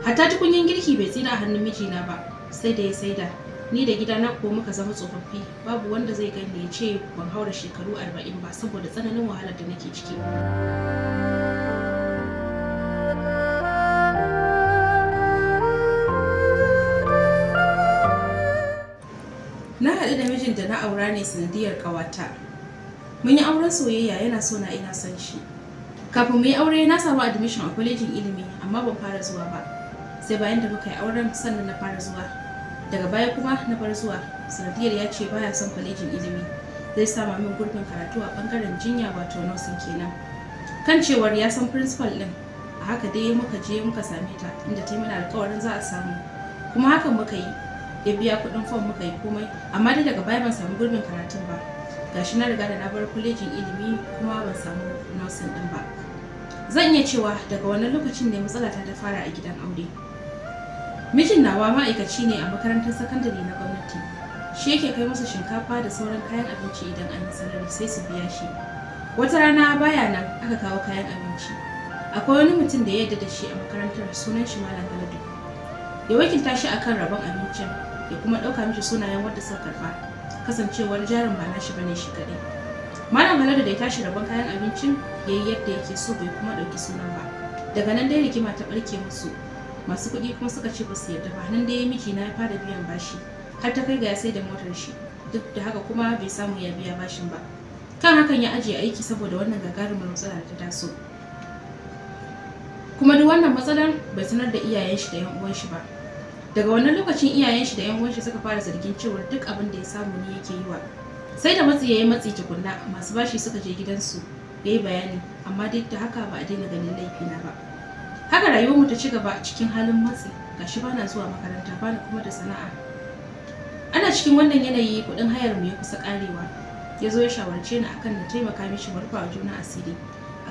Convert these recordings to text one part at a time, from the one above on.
Hatta tukunyan girki bai tsira a hannun mijina ba, sai da ya saida. Ni da gidana ko muka zama tsofaffi, babu wanda zai gani ya ce ban haura shekaru 40 ba saboda tsananin wahalar da nake ciki. Na haɗu da mijin da na aura ne sanadiyar ƙawata. Mun yi auren soyayya, yana so na ina son shi. Kafin mu yi aure na samu admission a kwalejin ilimi amma ban fara zuwa ba. Sai bayan da muka yi auren sannan na fara zuwa. Daga baya kuma na bar zuwa sanadiyar ya ce baya son kwalejin ilimi, zai sama min gurbin karatu a bangaren jinya wato nursing kenan. Kan cewar ya san principal din, a haka dai muka je muka same ta inda ta yi mana alƙawarin za a samu, kuma hakan muka yi. Ya biya kuɗin fom muka yi komai, amma dai daga baya ban samu gurbin karatun ba. Gashi na riga da na bar kwalejin ilimi kuma ban samu nursing din ba. Zan iya cewa daga wannan lokacin ne matsalata ta fara a gidan aure. Mijin nawa ma'aikaci ne a makarantar sakandare na gwamnati. Shi yake kai musu shinkafa da sauran kayan abinci idan an yi salari sai su biya shi. Wata rana baya nan aka kawo kayan abinci. Akwai wani mutum da ya yarda da shi a makarantar, sunan shi Malam Haladu. Ya wakilta shi akan rabon abincin, ya kuma ɗauka mishi sunayen wanda suka karɓa, kasancewar jarin ba nashi bane shi kaɗai. Malam Haladu da ya tashi rabon kayan abincin ya yi yadda yake so, bai kuma ɗauki sunan ba. Daga nan dai rigima ta ɓarke musu. Masu kuɗi kuma suka ce ba su yarda ba. Nan dai mijina ya fara biyan bashi, har ta kai ga ya sai da motar shi. Duk da haka kuma bai samu ya biya bashin ba. Kan hakan ya ajiye aiki saboda wannan gagarumar matsala da ta taso. Kuma duk wannan matsalar bai sanar da iyayen shi da yan uwan shi ba. Daga wannan lokacin iyayen shi da yan uwan shi suka fara zargin cewa duk abin da ya samu ne yake yi wa. Sai da matsi yayi matsi tukunna, masu bashi suka je gidansu yayi bayani, amma duk da haka ba a daina ganin laifina ba. Haka rayuwarmu ta ci gaba cikin halin matsi, gashi bana zuwa makaranta bana kuma da sana'a. Ana cikin wannan yanayi kuɗin hayar mu ya kusa karewa. Ya zo ya shawarce ni akan na taimaka mishi mu rufa juna asiri,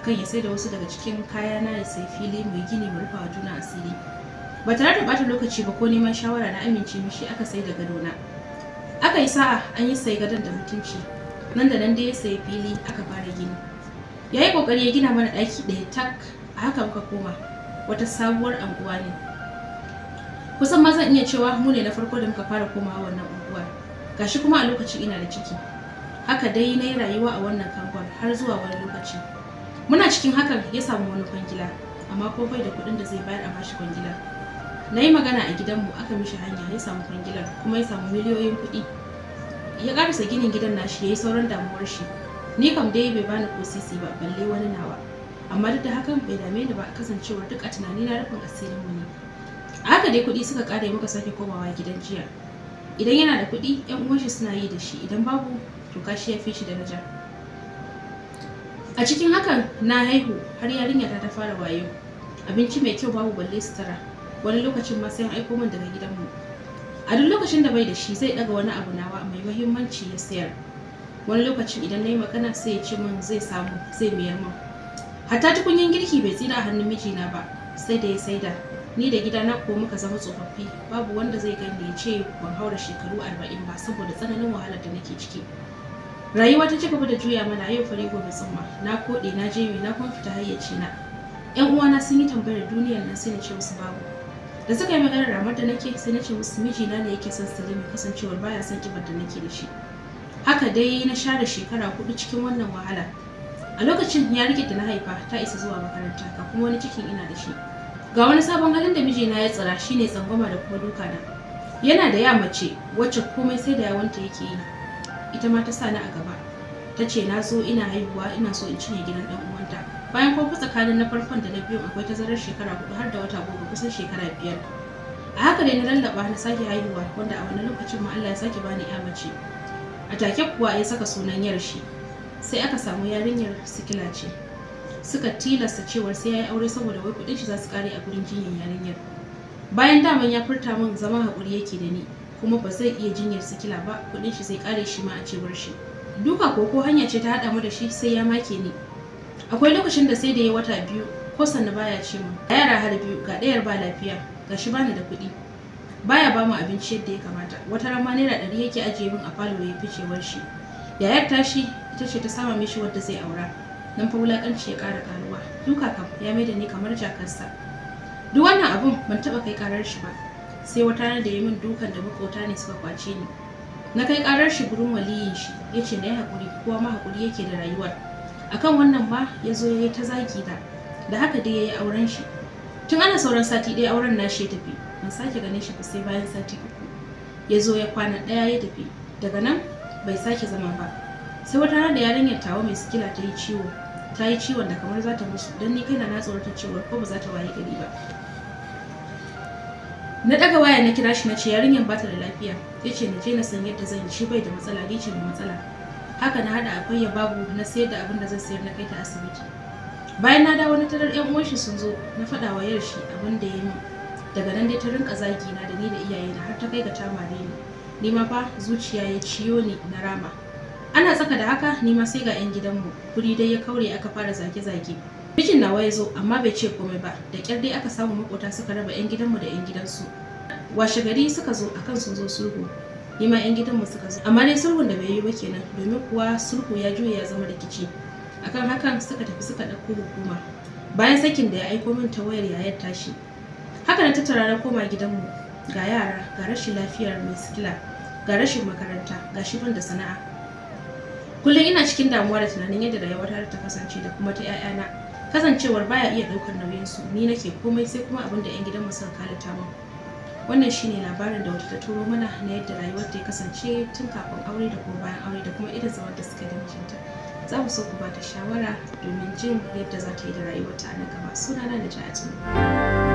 akan ya sai da wasu daga cikin kayana ya sai fili mu gini mu rufa juna asiri. Ba tare da bata lokaci ba ko neman shawara na amince mishi aka sai da gadona. Aka yi sa'a an yi sai gadon da mutunci. Nan da nan dai ya sai fili aka fara gini. Yayi kokari ya gina mana ɗaki ɗaya tak, a haka muka koma. Wata sabuwar anguwa ne. Kusan ma zan iya cewa mu ne na farko da muka fara komawa wannan unguwar. Gashi kuma a lokacin ina da ciki. Haka dai na yi rayuwa a wannan kangon har zuwa wani lokaci. Muna cikin hakan ya samu wani kwangila, amma ko bai da kuɗin da zai bayar a bashi kwangila. Na yi magana a gidanmu aka mishi hanya ya samu kwangilar kuma ya samu miliyoyin kuɗi. Ya ƙarasa ginin gidan nashi ya yi sauran damuwar shi. Ni kam dai bai bani ko sisi ba balle wani nawa. Amma duk da hakan bai dame ni ba, kasancewar duk a tunani na rufin asirin mu ne. A haka dai kuɗi suka ƙare muka sake komawa gidan jiya. Idan yana da kuɗi ƴan uwan shi suna yi da shi, idan babu to kashi ya fi shi daraja. A cikin hakan na haihu har yarinya ta fara wayo. Abinci mai kyau babu balle sutura. Wani lokacin ma sai an aiko min daga gidanmu. A duk lokacin da bai da shi zai ɗaga wani abu nawa mai muhimmanci ya sayar. Wani lokacin idan na yi magana sai ya ce min zai samu, zai mayar min. Hatta tukunyan girki bai tsira a hannun mijina ba, sai da ya saida. Ni da gidana ko muka zama tsofaffi, babu wanda zai gani ya ce ban haura shekaru 40 ba saboda tsananin wahalar da nake ciki. Rayuwa ta ci gaba da juya mana, yau fari gobe tsumma. Na koɗe, na je na kuma fita hayyaci na. Ƴan uwana sun yi tambayar duniyar nan sai na ce musu babu. Da suka yi maganar ramar da nake sai na ce musu mijina ne yake son Salimi, kasancewar baya son kibar da nake da shi. Haka dai na share shekara 4 cikin wannan wahala. A lokacin yarinyar da na haifa ta isa zuwa makaranta, kafin wani cikin ina da shi. Ga wani sabon halin da mijina ya tsira shine tsangwama da kuma duka na. Yana da ya mace wacce komai sai da yawanta yake yi. Ita ma ta sa ni a gaba. Ta ce na zo ina haihuwa ina so in cinye gidan ɗan uwanta. Bayan kuma tsakanin na farkon da na biyun akwai tazarar shekara 4 har da wata 10, kusan shekara 5. A haka dai na lallaba na sake haihuwa, wanda a wannan lokacin ma Allah ya sake bani ya mace. A take kuwa ya saka sunan yar shi. Sai aka samu yarinyar sikila ce. Suka tilasta cewar sai yayi aure saboda wai kudin shi za su kare a gurin jinyar yarinyar. Bayan daman ya furta min zama hakuri yake da ni, kuma ba zai iya jinyar sikila ba, kudin shi zai kare shi ma a cewar shi. Duka ko hanya ce ta hada mu da shi sai ya make ni. Akwai lokacin da sai da ya wata 2 ko sanna baya ce mu. Yara har 2 ga ɗayar ba lafiya, gashi bani da kuɗi. Baya ba mu abinci yadda ya kamata. Wata ran ma naira 100 yake ajiye min a falo ya ficewar shi. Yayar tashi ita ce ta sama mishi wadda zai aura. nan fa wulakanci ya ƙara ƙaruwa. Duka kam ya maida ni kamar jakarsa. Duk wannan abun ban taɓa kai ƙarar shi ba, sai wata rana da ya min dukan da makota ne suka kwace ni. Na kai ƙarar shi gurin waliyin shi, ya ce na yi haƙuri, kowa ma haƙuri yake da rayuwar. Akan wannan ma ya zo ya yi ta zagi da haka dai ya yi auren shi. Tun ana sauran sati ɗaya auren nashi ya tafi, ban sake ganin shi ba sai bayan sati 3. Ya zo ya kwana ɗaya ya tafi, daga nan bai sake zama ba. Sai wata rana da yarinyar tawa mai sikila ta yi ciwon da kamar za ta musu, don ni kaina na tsorata cewar ko ba za ta waye gari ba. Na ɗaga waya na kira shi na ce yarinyar ba ta da lafiya, ya ce na je na san yadda zan yi, shi bai da matsala, ni ce mai matsala. Haka na haɗa akwai ya babu na sayar da abin da zan sayar na kai ta asibiti. Bayan na dawo na tarar ƴan uwan shi sun zo, na faɗa wa yar shi abin da ya min. Daga nan dai ta rinka zagi na da ni da iyayena har ta kai ga ta mare ni. Ni ma fa zuciya ya ciyo ni na rama. Ana tsaka da haka ni ma sai ga 'yan gidanmu, guri dai ya kaure aka fara zage-zage. Mijin nawa ya zo amma bai ce komai ba, da ƙyar dai aka samu makota suka raba 'yan gidanmu da 'yan gidansu. Washe gari suka zo akan sun zo sulhu, ni ma 'yan gidanmu suka zo. Amma dai sulhun da bai yi ba kenan, domin kuwa sulhu ya juya ya zama rikici. Akan hakan suka tafi suka ɗauko hukuma. Bayan sakin da ya aiko min ta wayar yayar tashi. Haka na tattara na koma gidanmu, ga yara, ga rashin lafiyar mai sikila, ga rashin makaranta, ga shi ban da sana'a. Kullum ina cikin damuwa da tunanin yadda rayuwata ta kasance da kuma ta 'ya'yana. Kasancewar baya iya ɗaukar nauyinsu, ni nake komai sai kuma abin da 'yan gidanmu suka kalata min. Wannan shine labarin da wata ta turo mana na yadda rayuwar ta kasance tun kafin aure da kuma bayan aure da kuma irin zaman da suka da mijinta. Za mu so ku ba ta shawara domin jin yadda za ta yi da rayuwarta a nan gaba. Sunana Naja'atu.